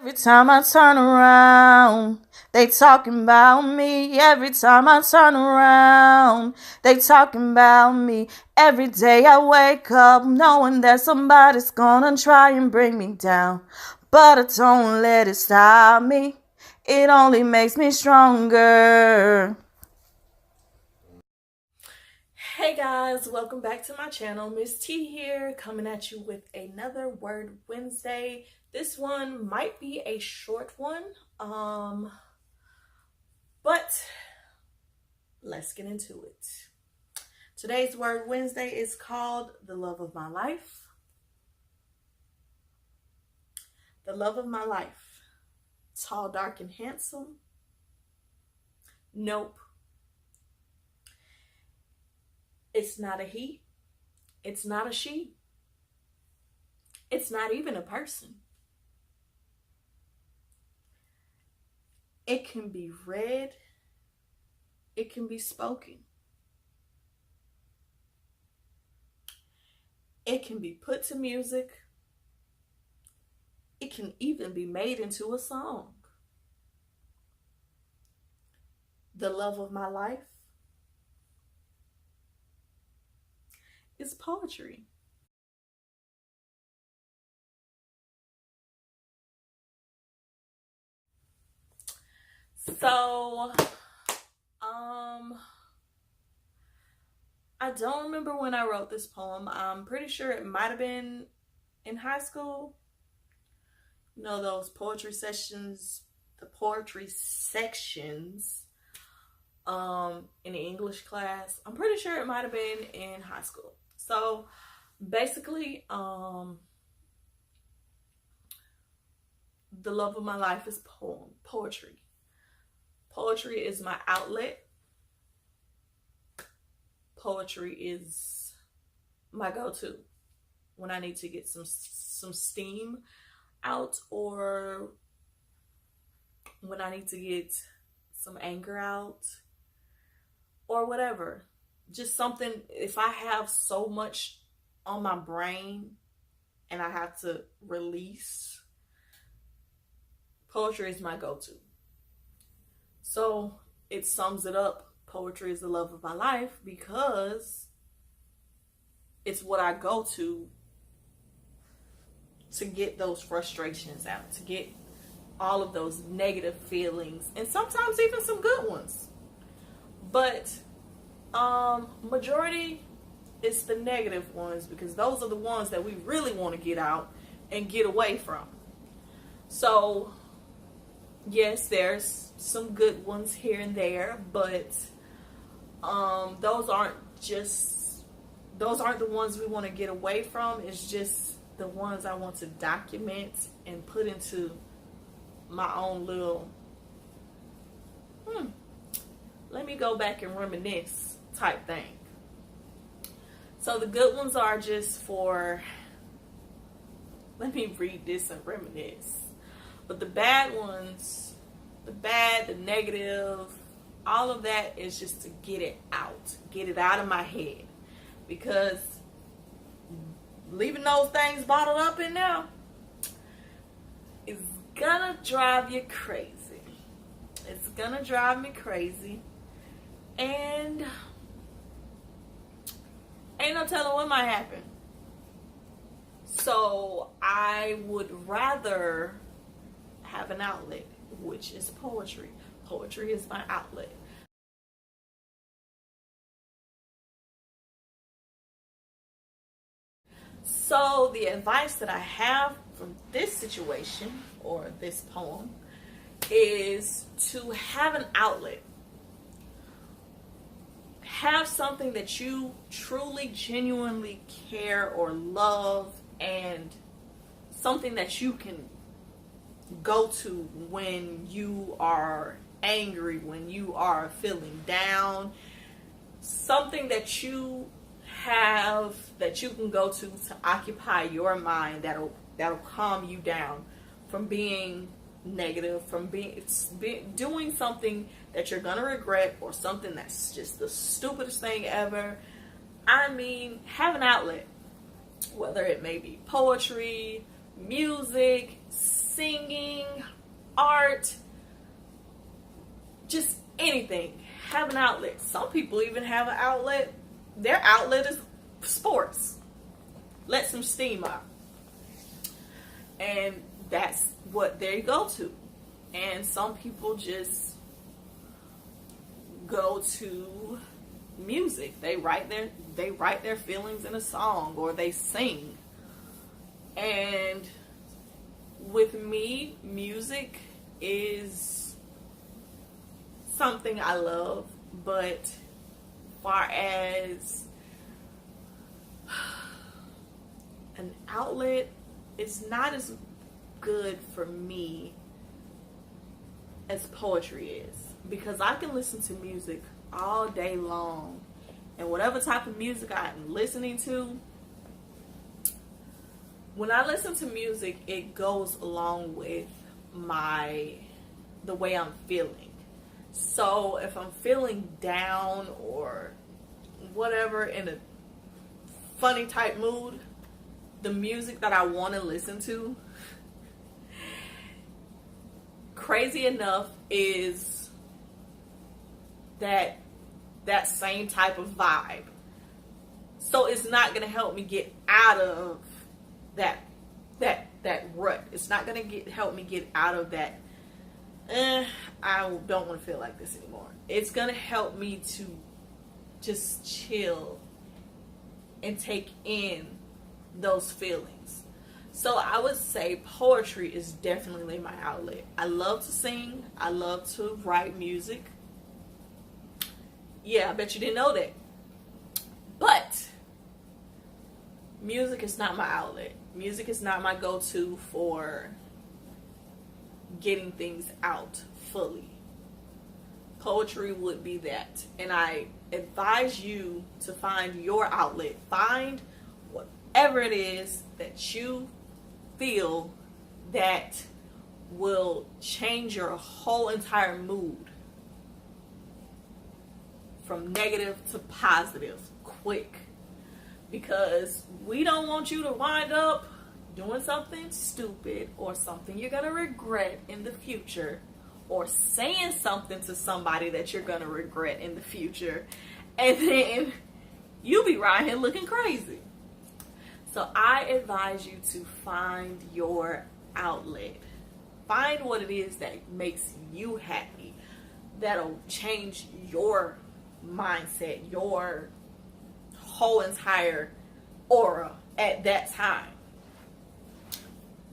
Every time I turn around, they talking about me. Every time I turn around, they talking about me. Every day I wake up knowing that somebody's gonna try and bring me down. But I don't let it stop me. It only makes me stronger. Hey guys, welcome back to my channel. Miss T here, coming at you with another Word Wednesday. This one might be a short one, but let's get into it. Today's Word Wednesday is called The Love of My Life. The love of my life. Tall, dark, and handsome? Nope. It's not a he. It's not a she. It's not even a person. It can be read. It can be spoken. It can be put to music. It can even be made into a song. The love of my life is poetry. So, I don't remember when I wrote this poem. I'm pretty sure it might have been in high school. You know, those poetry sessions, the poetry sections in the English class. I'm pretty sure it might have been in high school. So basically, the love of my life is poetry. Poetry is my outlet. Poetry is my go-to when I need to get some steam out, or when I need to get some anger out, or whatever. Just something, if I have so much on my brain and I have to release, poetry is my go-to. So it sums it up. Poetry is the love of my life because it's what I go to get those frustrations out, to get all of those negative feelings, and sometimes even some good ones. But majority is the negative ones, because those are the ones that we really want to get out and get away from. So yes, there's some good ones here and there, but those aren't the ones we want to get away from. It's just the ones I want to document and put into my own little let me go back and reminisce type thing. So the good ones are just for, let me read this and reminisce. But the bad ones, the negative, all of that is just to get it out of my head. Because leaving those things bottled up in there is gonna drive you crazy. It's gonna drive me crazy. And ain't no telling what might happen. So I would rather have an outlet, which is poetry. Poetry is my outlet. So the advice that I have from this situation, or this poem, is to have an outlet. Have something that you truly, genuinely care or love, and something that you can go to when you are angry, when you are feeling down. Something that you have that you can go to occupy your mind, that'll calm you down from being negative, from doing something that you're gonna regret, or something that's just the stupidest thing ever. I mean, have an outlet, whether it may be poetry, music, singing, art, just anything. Have an outlet. Some people even have an outlet. Their outlet is sports. Let some steam out. And that's what they go to. And some people just go to music. They write their feelings in a song, or they sing. And with me, music is something I love, but far as an outlet, it's not as good for me as poetry is, because I can listen to music all day long, and whatever type of music I'm listening to, when I listen to music, it goes along with the way I'm feeling. So if I'm feeling down or whatever, in a funny type mood, the music that I want to listen to, crazy enough, is that same type of vibe. So it's not going to help me get out of that rut. It's not going to help me get out of that, I don't want to feel like this anymore. It's going to help me to just chill and take in those feelings. So I would say poetry is definitely my outlet. I love to sing. I love to write music. Yeah, I bet you didn't know that. But music is not my outlet. Music is not my go-to for getting things out fully. Poetry would be that. And I advise you to find your outlet. Find whatever it is that you feel that will change your whole entire mood from negative to positive quick. Because we don't want you to wind up doing something stupid or something you're going to regret in the future, or saying something to somebody that you're going to regret in the future, and then you be right here looking crazy. So I advise you to find your outlet. Find what it is that makes you happy. That'll change your mindset, your whole entire aura at that time.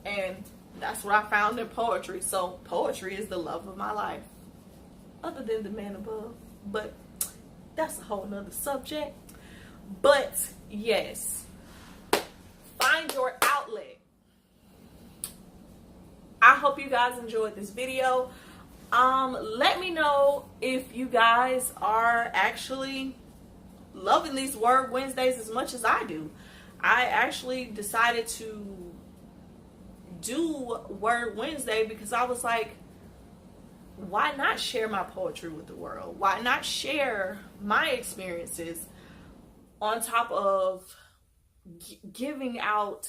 And that's what I found in poetry. So poetry is the love of my life, other than the man above, but that's a whole nother subject. But yes, find your outlet. I hope you guys enjoyed this video. Let me know if you guys are actually loving these Word Wednesdays as much as I do. I actually decided to do Word Wednesday because I was like, why not share my poetry with the world? Why not share my experiences on top of giving out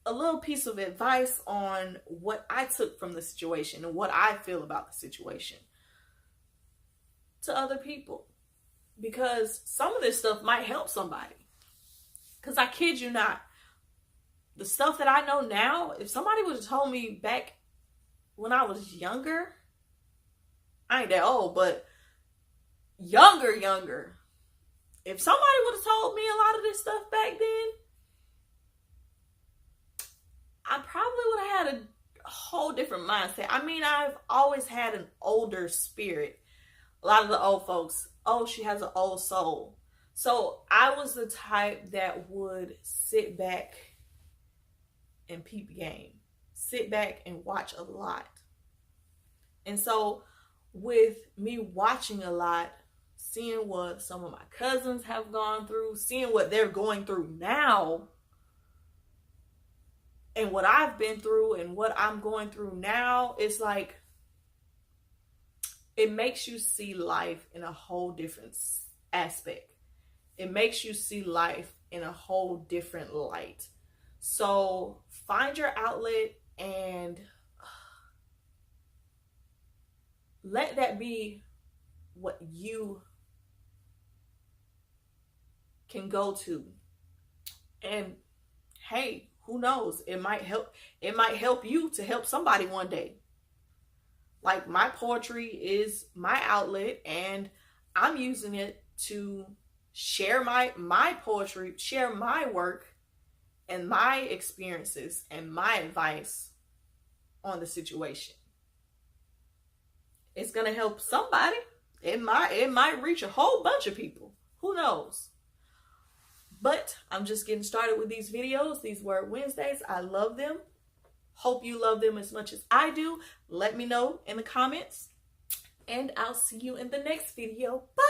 a little piece of advice on what I took from the situation and what I feel about the situation to other people? Because some of this stuff might help somebody. Because I kid you not, the stuff that I know now, if somebody would have told me back when I was younger, I ain't that old, but younger, if somebody would have told me a lot of this stuff back then, I probably would have had a whole different mindset. I mean, I've always had an older spirit. A lot of the old folks, oh, she has an old soul. So I was the type that would sit back and peep game. Sit back and watch a lot. And so with me watching a lot, seeing what some of my cousins have gone through, seeing what they're going through now, and what I've been through and what I'm going through now, it's like, it makes you see life in a whole different aspect. It makes you see life in a whole different light. So find your outlet, And let that be what you can go to. And hey, who knows? It might help you to help somebody one day. Like, my poetry is my outlet, and I'm using it to share my poetry, share my work and my experiences and my advice on the situation. It's going to help somebody. It might reach a whole bunch of people. Who knows? But I'm just getting started with these videos, these Word Wednesdays. I love them. Hope you love them as much as I do. Let me know in the comments. And I'll see you in the next video. Bye.